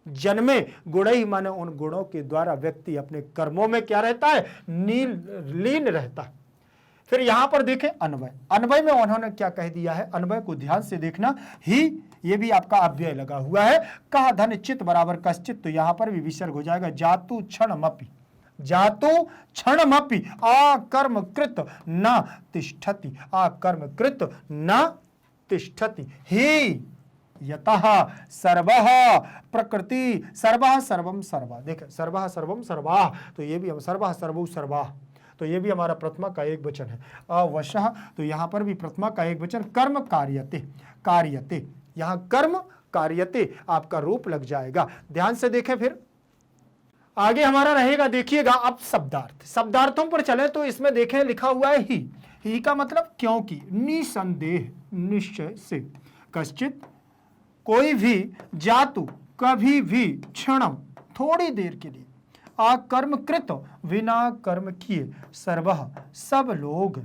Speaker 1: जन्मे गुणैः माने उन गुणों के द्वारा व्यक्ति अपने कर्मों में क्या रहता है, लीन रहता है। फिर यहां पर देखें अन्वय, अन्वय में उन्होंने क्या कह दिया है, अन्वय को ध्यान से देखना, ही ये भी आपका अव्यय लगा हुआ है, कहा धन चित बराबर कश्चित, तो यहां पर भी विसर्ग हो जाएगा, जातु क्षणमपि, जातु क्षणमपि आकर्म कृत न तिष्ठति, आकर्म कृत न तिष्ठति, ही यतः सर्वः प्रकृति सर्वः सर्वम सर्वा। देखें सर्वः सर्वम सर्वा, तो ये भी हम सर्वः सर्वो सर्वा, तो ये भी हमारा प्रथमा का एक वचन है। अवशः, तो यहां पर भी प्रथमा का एक वचन, कर्म कार्यते, कार्यते, यहां कर्म कार्यते आपका रूप लग जाएगा। ध्यान से देखें, फिर आगे हमारा रहेगा, देखिएगा अब शब्दार्थ। शब्दार्थों पर चले तो इसमें देखें लिखा हुआ है ही का मतलब क्योंकि, निसंदेह, निश्चय से, कश्चित, कोई भी, जातु, कभी भी, क्षणम, थोड़ी देर के लिए, अकर्मकृत, बिना कर्म किए, सर्वः, सब लोग,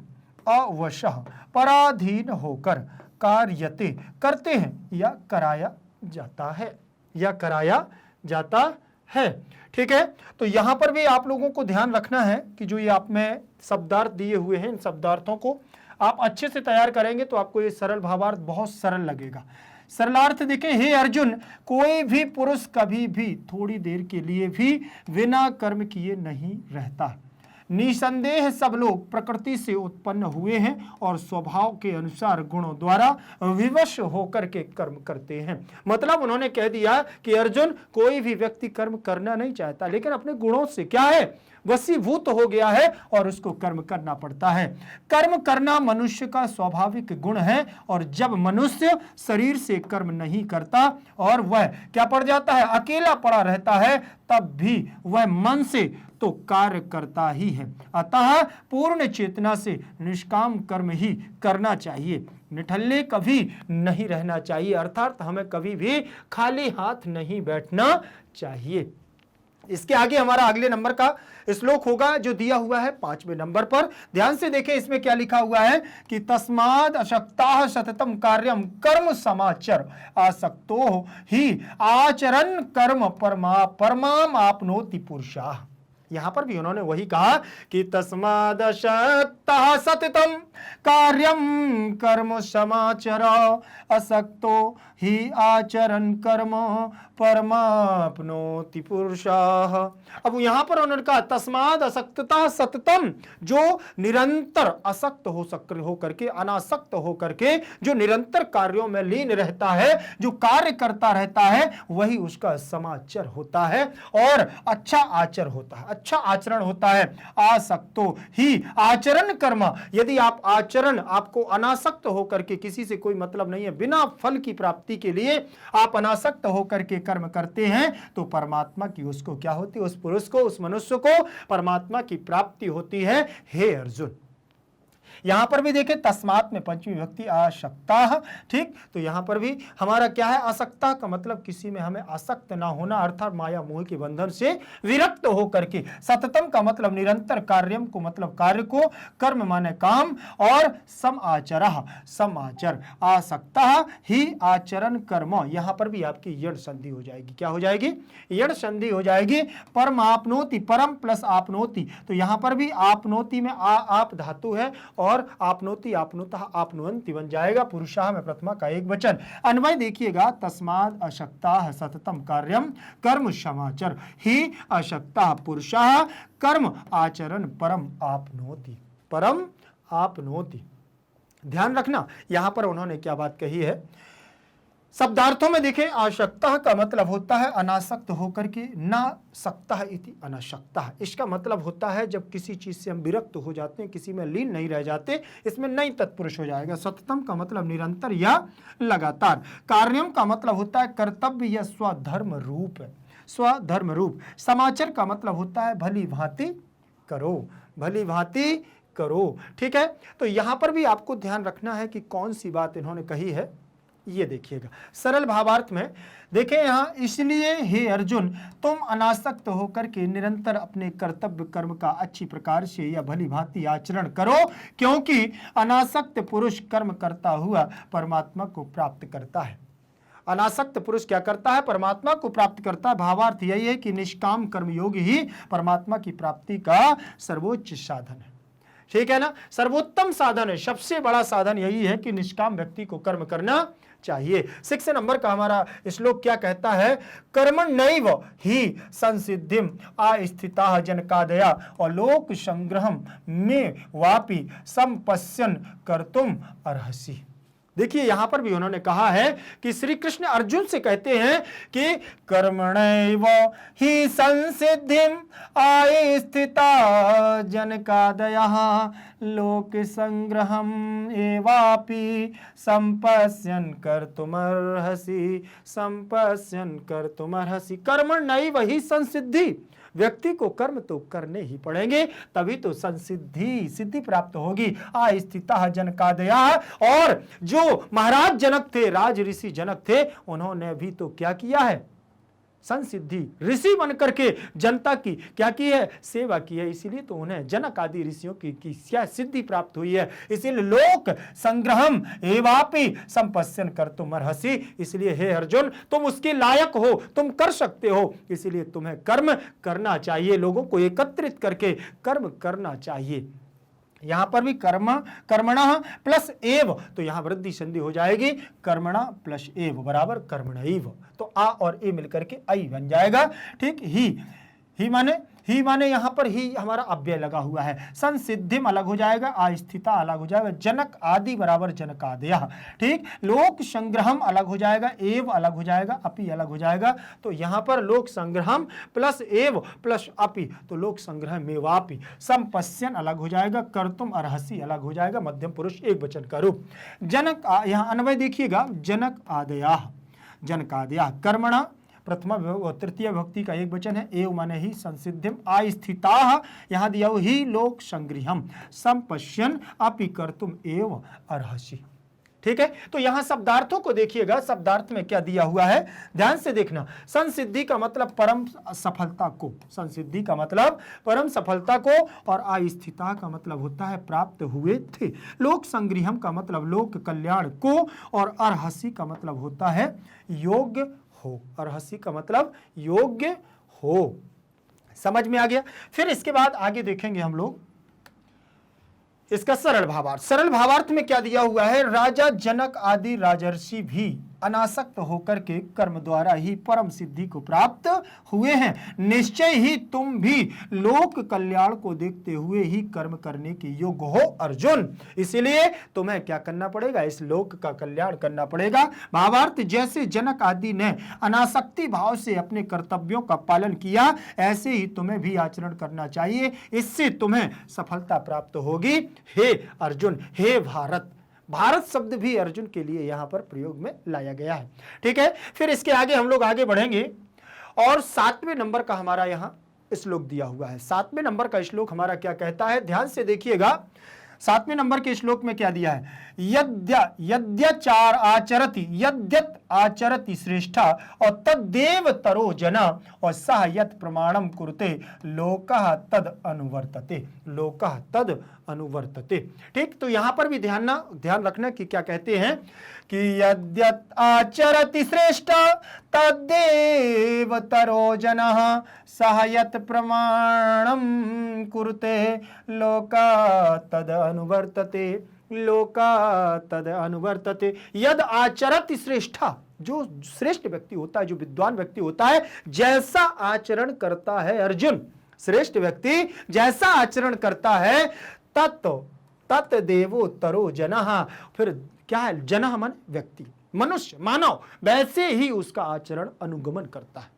Speaker 1: अवशः, पराधीन होकर, कार्यते, करते हैं, या कराया जाता है, या कराया जाता है। ठीक है, तो यहां पर भी आप लोगों को ध्यान रखना है कि जो ये आप में शब्दार्थ दिए हुए हैं, इन शब्दार्थों को आप अच्छे से तैयार करेंगे तो आपको ये सरल भावार्थ बहुत सरल लगेगा। सरलार्थ देखें, हे अर्जुन, कोई भी पुरुष कभी भी थोड़ी देर के लिए भी बिना कर्म किए नहीं रहता। निसंदेह सब लोग प्रकृति से उत्पन्न हुए हैं और स्वभाव के अनुसार गुणों द्वारा विवश होकर के कर्म करते हैं। मतलब उन्होंने कह दिया कि अर्जुन, कोई भी व्यक्ति कर्म करना नहीं चाहता, लेकिन अपने गुणों से क्या है, वशीभूत हो गया है और उसको कर्म करना पड़ता है। कर्म करना मनुष्य का स्वाभाविक गुण है, और जब मनुष्य शरीर से कर्म नहीं करता और वह क्या पड़ जाता है, अकेला पड़ा रहता है, तब भी वह मन से तो कार्य करता ही है। अतः पूर्ण चेतना से निष्काम कर्म ही करना चाहिए, निठल्ले कभी नहीं रहना चाहिए, अर्थात हमें कभी भी खाली हाथ नहीं बैठना चाहिए। इसके आगे हमारा अगले नंबर का श्लोक होगा जो दिया हुआ है 5वें नंबर पर। ध्यान से देखें, इसमें क्या लिखा हुआ है कि तस्माद् अशक्ताः सततं कार्यं कर्म समाचर, आसक्तो ही आचरन् कर्म परमाम आपनोति पुरुषाः। यहां पर भी उन्होंने वही कहा कि तस्माद् अशक्ताः सततं कार्यं कर्म समाचर, असक्तो ही आचरण कर्म परमाप्नोति पुरुषाः। अब यहां पर उन्होंने कहा तस्माद् असक्तता सततम, जो निरंतर असक्त हो करके, अनासक्त हो करके, जो निरंतर कार्यों में लीन रहता है, जो कार्य करता रहता है, वही उसका समाचर होता है और अच्छा आचर होता है, अच्छा आचरण होता है। आसक्तो ही आचरण कर्म, यदि आप आचरण, आपको अनासक्त होकर के, किसी से कोई मतलब नहीं है, बिना फल की प्राप्ति के लिए आप अनासक्त होकर के कर्म करते हैं, तो परमात्मा की उसको क्या होती है, उस पुरुष को, उस मनुष्य को परमात्मा की प्राप्ति होती है। हे अर्जुन, यहां पर भी देखें तस्मात् में पंचमी विभक्ति आसक्ता, ठीक, तो यहां पर भी हमारा क्या है, आसक्ता का मतलब किसी में हमें आसक्त ना होना, अर्थात माया मोह के बंधन से विरक्त हो करके। सततम का मतलब निरंतर, कार्यम को मतलब कार्य को, कर्म माने काम, और समाचरः समाचर, आसक्ता ही आचरण कर्म, यहां पर भी आपकी यण संधि हो जाएगी। क्या हो जाएगी, यण संधि हो जाएगी। परम आपनोति, परम प्लस आपनोति, तो यहां पर भी आपनोति में आप धातु है और आपनोति आपनुतः आपनुवन्ति बन जाएगा। पुरुषाः में प्रथमा का एक वचन। अन्वय देखिएगा, तस्माद् अशक्ताः सततं कार्यं कर्म समाचर, ही अशक्ताः पुरुषाः कर्म आचरण परम आपनोति, परम आपनोति। ध्यान रखना, यहां पर उन्होंने क्या बात कही है। शब्दार्थों में देखें, आसक्तः का मतलब होता है अनासक्त होकर के, ना सक्तः इति अनासक्तः, इसका मतलब होता है जब किसी चीज से हम विरक्त हो जाते हैं, किसी में लीन नहीं रह जाते, इसमें नई तत्पुरुष हो जाएगा। सततम का मतलब निरंतर या लगातार। कार्यम का मतलब होता है कर्तव्य या स्वधर्म रूप, स्वधर्म रूप। समाचार का मतलब होता है भली भांति करो, भली भांति करो। ठीक है, तो यहां पर भी आपको ध्यान रखना है कि कौन सी बात इन्होंने कही है। ये देखिएगा सरल भावार्थ में, देखें यहां, इसलिए हे अर्जुन, तुम अनासक्त होकर के निरंतर अपने कर्तव्य कर्म का अच्छी प्रकार से या भली भांति आचरण करो, क्योंकि अनासक्त पुरुष कर्म करता हुआ परमात्मा को प्राप्त करता है। अनासक्त पुरुष क्या करता है, परमात्मा को प्राप्त करता है। भावार्थ यही है कि निष्काम कर्मयोग ही परमात्मा की प्राप्ति का सर्वोच्च साधन है। ठीक है ना, सर्वोत्तम साधन है, सबसे बड़ा साधन यही है कि निष्काम व्यक्ति को कर्म करना चाहिए। 6 नंबर का हमारा श्लोक क्या कहता है, कर्मण्यैव ही संसिद्धिम अस्थिताः जनकादया और लोक संग्रहम में वापि संपश्यन कर्तुम अर्हसि। देखिए यहां पर भी उन्होंने कहा है कि श्री कृष्ण अर्जुन से कहते हैं कि कर्मणैव हि संसिद्धिम आस्थिता जनकादयः लोक संग्रहम एवापि संपश्यन् कर्तुमर्हसि कर्मणैव हि संसिद्धि, व्यक्ति को कर्म तो करने ही पड़ेंगे, तभी तो सिद्धि प्राप्त होगी। आस्थिता जनकादया, और जो महाराज जनक थे, राज ऋषि जनक थे, उन्होंने भी तो क्या किया है, संसिद्धि, ऋषि बन करके जनता की क्या की है, सेवा की है, इसीलिए तो उन्हें जनक आदि ऋषियों की क्या सिद्धि प्राप्त हुई है। इसीलिए लोक संग्रहम एवापि संपश्यन् कर्तुमर्हसि, इसलिए हे अर्जुन तुम उसके लायक हो, तुम कर सकते हो, इसलिए तुम्हें कर्म करना चाहिए, लोगों को एकत्रित करके कर्म करना चाहिए। यहां पर भी कर्मणः प्लस एव, तो यहां वृद्धि संधि हो जाएगी, कर्मणा प्लस एव बराबर कर्मणैव, तो आ और ए मिलकर के आई बन जाएगा। ठीक, ही माने यहां पर ही हमारा अव्यय लगा हुआ है, संसिद्धिम अलग हो जाएगा, आस्थिता अलग हो जाएगा, जनक आदि बराबर जनकादयः। ठीक, लोक संग्रहम अलग हो जाएगा, एव अलग हो जाएगा, अपि अलग हो जाएगा, तो यहां पर लोक संग्रहम प्लस एव प्लस अपि, तो लोक संग्रह मेवापि, संपश्यन् अलग हो जाएगा, कर्तुम अर्हसि अलग हो जाएगा, मध्यम पुरुष एक वचन का रूप। जनक, यहां अन्वय देखिएगा, जनक आदयाः जनकादयाः, कर्मणा प्रथमा तृतीय भक्ति का एक वचन है, एव माने ही संसिद्धिम आस्थिताः, यहां दिया ही लोक संग्रहम संपश्यन् अपि कर्तुम एव अर्हसि। ठीक है, तो यहां शब्दार्थों को देखिएगा, शब्दार्थ में क्या दिया हुआ है, ध्यान से देखना। संसिद्धि का मतलब परम सफलता को, संसिद्धि का मतलब परम सफलता को, और आस्थिता का मतलब होता है प्राप्त हुए थे। लोक संग्रहम का मतलब लोक कल्याण को, और अर्हसि का मतलब होता है योग्य हो, अर्हसि का मतलब योग्य हो। समझ में आ गया। फिर इसके बाद आगे देखेंगे हम लोग इसका सरल भावार्थ। सरल भावार्थ में क्या दिया हुआ है, राजा जनक आदि राजर्षि भी अनासक्त होकर के कर्म द्वारा ही परम सिद्धि को प्राप्त हुए हैं। निश्चय ही तुम भी लोक कल्याण को देखते हुए ही कर्म करने के योग्य हो अर्जुन, इसलिए तुम्हें क्या करना पड़ेगा, इस लोक का कल्याण करना पड़ेगा। भावार्थ, जैसे जनक आदि ने अनासक्ति भाव से अपने कर्तव्यों का पालन किया, ऐसे ही तुम्हें भी आचरण करना चाहिए, इससे तुम्हें सफलता प्राप्त होगी। हे अर्जुन, हे भारत, भारत शब्द भी अर्जुन के लिए यहां पर प्रयोग में लाया गया है। ठीक है, फिर इसके आगे हम लोग आगे बढ़ेंगे, और 7वें नंबर का हमारा यहां श्लोक दिया हुआ है। 7वें नंबर का श्लोक हमारा क्या कहता है, ध्यान से देखिएगा। 7वें नंबर के श्लोक में क्या दिया है, यद्यचार आचरति, यद्यत आचरति श्रेष्ठा, और तद्देव तरो जना, और सह यत् प्रमाणम कुरुते लोकः तद अनुवर्तते, लोकः तद अनुवर्तते। ठीक, तो यहां पर भी ध्यान रखना कि क्या कहते हैं कि यद्यत आचरति श्रेष्ठा तद्देव तरो जनः सह यत् प्रमाणम कुरुते लोका तद अनुवर्तते, लोका तद अनुवर्तते। यद आचरति श्रेष्ठा, जो श्रेष्ठ व्यक्ति होता है, जो विद्वान व्यक्ति होता है, जैसा आचरण करता है अर्जुन, श्रेष्ठ व्यक्ति जैसा आचरण करता है, तत् देवो तरो जनः, फिर क्या है, जनः मन व्यक्ति, मनुष्य, मानव, वैसे ही उसका आचरण अनुगमन करता है,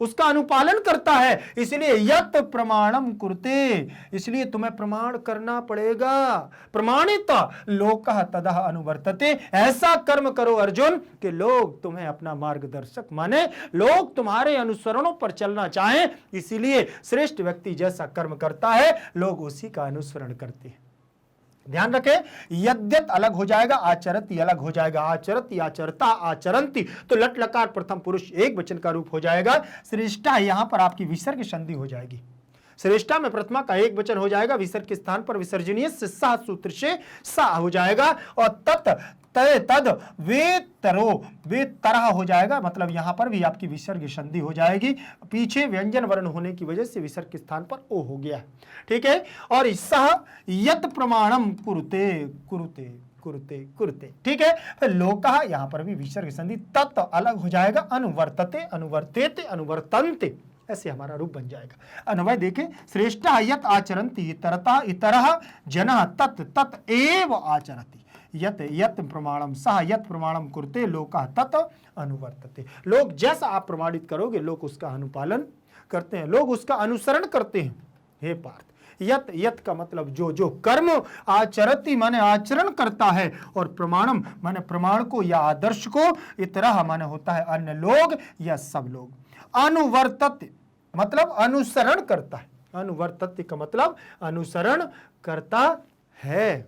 Speaker 1: उसका अनुपालन करता है। इसलिए यत् प्रमाणम कुरुते, इसलिए तुम्हें प्रमाण करना पड़ेगा, प्रमाणित लोकः तदः अनुवर्तते, ऐसा कर्म करो अर्जुन कि लोग तुम्हें अपना मार्गदर्शक माने, लोग तुम्हारे अनुसरणों पर चलना चाहें। इसीलिए श्रेष्ठ व्यक्ति जैसा कर्म करता है, लोग उसी का अनुसरण करते हैं। ध्यान रखें, यद्यत अलग हो जाएगा, आचरति अलग हो जाएगा, आचरति, आचरता, आचरंती, तो लट लकार प्रथम पुरुष एक वचन का रूप हो जाएगा। श्रेष्ठा, यहां पर आपकी विसर्ग संधि हो जाएगी, श्रेष्ठा में प्रथमा का एक वचन हो जाएगा, विसर्ग के स्थान पर विसर्जनीय से सा सूत्र से सा हो जाएगा, और तद वे तरो, वे तरह हो जाएगा, मतलब यहां पर भी आपकी विसर्ग संधि हो जाएगी, पीछे व्यंजन वर्ण होने की वजह से विसर्ग के स्थान पर ओ हो गया। ठीक है, और सह यत् प्रमाणम कुरुते कुरुते कुरुते कुरुते। ठीक है, फिर लोकः, यहां पर भी विसर्ग संधि, तत् अलग हो जाएगा, अनुवर्तते, अनुवर्तेते, अनुवर्तन्ते, ऐसे हमारा रूप बन जाएगा। अन्वय देखें, श्रेष्ठा यत् आचरन्ति इतरतः इतरः जनः तत् एव आचरति, यत यत प्रमाणम सह यत प्रमाणम कुरुते लोका तत् अनुवर्तते। लोग जैसा आप प्रमाणित करोगे लोग उसका अनुपालन करते हैं, लोग उसका अनुसरण करते हैं। हे पार्थ, यत यत का मतलब जो जो कर्म आचरति माने आचरण करता है, और प्रमाणम माने प्रमाण को या आदर्श को, इतरह माने होता है अन्य लोग या सब लोग। अनुवर्तते मतलब अनुसरण करता है, अनुवर्तते का मतलब अनुसरण करता है,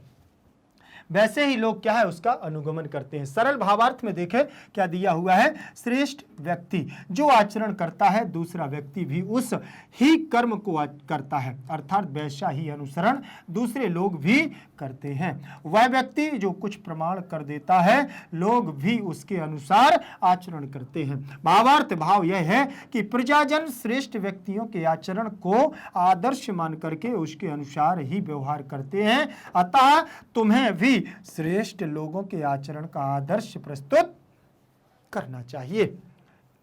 Speaker 1: वैसे ही लोग क्या है उसका अनुगमन करते हैं। सरल भावार्थ में देखें क्या दिया हुआ है, श्रेष्ठ व्यक्ति जो आचरण करता है दूसरा व्यक्ति भी उस ही कर्म को करता है, अर्थात वैसा ही अनुसरण दूसरे लोग भी करते हैं। वह व्यक्ति जो कुछ प्रमाण कर देता है लोग भी उसके अनुसार आचरण करते हैं। भावार्थ भाव यह है कि प्रजाजन श्रेष्ठ व्यक्तियों के आचरण को आदर्श मान करके उसके अनुसार ही व्यवहार करते हैं, अतः तुम्हें भी श्रेष्ठ लोगों के आचरण का आदर्श प्रस्तुत करना चाहिए।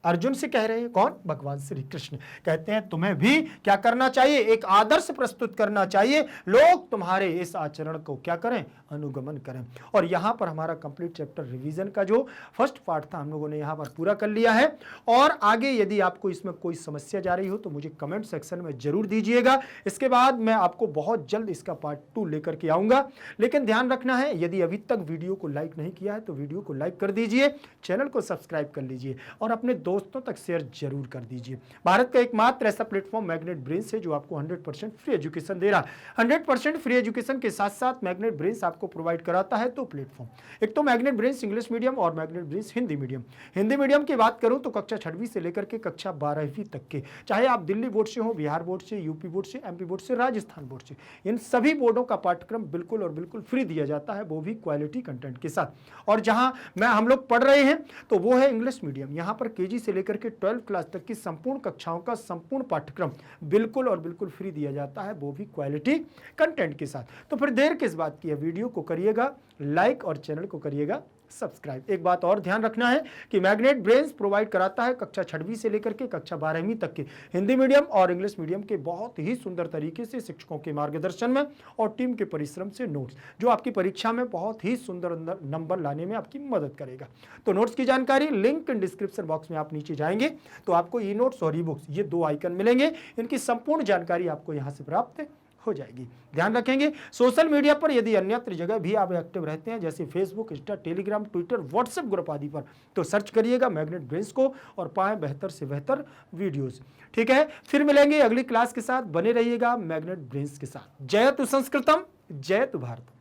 Speaker 1: अर्जुन से कह रहे हैं, कौन? भगवान श्री कृष्ण कहते हैं तुम्हें भी क्या करना चाहिए, एक आदर्श प्रस्तुत करना चाहिए, लोग तुम्हारे इस आचरण को क्या करें, अनुगमन करें। और यहां पर हमारा कंप्लीट चैप्टर रिवीजन का जो फर्स्ट पार्ट था हम लोगों ने यहां पर पूरा कर लिया है। और आगे यदि आपको इसमें कोई समस्या जा रही हो तो मुझे कमेंट सेक्शन में जरूर दीजिएगा, इसके बाद मैं आपको बहुत जल्द इसका पार्ट 2 लेकर के आऊंगा। लेकिन ध्यान रखना है, यदि अभी तक वीडियो को लाइक नहीं किया है तो वीडियो को लाइक कर दीजिए, चैनल को सब्सक्राइब कर लीजिए और अपने दोस्तों तक शेयर जरूर कर दीजिए। भारत का एकमात्र ऐसा प्लेटफॉर्म मैग्नेट ब्रेन्स है जो आपको 100% फ्री एजुकेशन दे रहा है। 100% फ्री एजुकेशन के साथ साथ मैग्नेट ब्रेन्स आपको प्रोवाइड कराता है दो प्लेटफॉर्म, एक तो मैग्नेट ब्रेन्स इंग्लिश मीडियम और magnet brains Hindi medium. Hindi medium की बात करूं तो कक्षा 6वीं से लेकर के कक्षा 12वीं तक के, चाहे आप दिल्ली बोर्ड से हो, बिहार बोर्ड से, यूपी बोर्ड से, एमपी बोर्ड से, राजस्थान बोर्ड से, इन सभी बोर्डों का पाठ्यक्रम बिल्कुल और बिल्कुल फ्री दिया जाता है, वो भी क्वालिटी कंटेंट के साथ। और जहां हम लोग पढ़ रहे हैं तो वो है इंग्लिश मीडियम, यहां पर केजी से लेकर के 12th क्लास तक की संपूर्ण कक्षाओं का संपूर्ण पाठ्यक्रम बिल्कुल और बिल्कुल फ्री दिया जाता है, वो भी क्वालिटी कंटेंट के साथ। तो फिर देर किस बात की है, वीडियो को करिएगा लाइक और चैनल को करिएगा सब्सक्राइब। एक बात और ध्यान रखना है कि मैग्नेट ब्रेन्स प्रोवाइड कराता है कक्षा 6वीं से लेकर के कक्षा 12वीं तक के हिंदी मीडियम और इंग्लिश मीडियम के बहुत ही सुंदर तरीके से शिक्षकों के मार्गदर्शन में और टीम के परिश्रम से नोट्स, जो आपकी परीक्षा में बहुत ही सुंदर नंबर लाने में आपकी मदद करेगा। तो नोट्स की जानकारी लिंक डिस्क्रिप्शन बॉक्स में आप नीचे जाएंगे तो आपको ई नोट्स और ई बुक्स ये दो आइकन मिलेंगे, इनकी संपूर्ण जानकारी आपको यहां से प्राप्त हो जाएगी। ध्यान रखेंगे सोशल मीडिया पर यदि अन्यत्र जगह भी आप एक्टिव रहते हैं जैसे Facebook, Insta, Telegram, Twitter, WhatsApp group आदि पर, तो सर्च करिएगा मैग्नेट ब्रेन्स को और पाएं बेहतर से बेहतर वीडियोस। ठीक है, फिर मिलेंगे अगली क्लास के साथ, बने रहिएगा मैग्नेट ब्रेन्स के साथ। जयतु संस्कृतम, जयतु भारतम।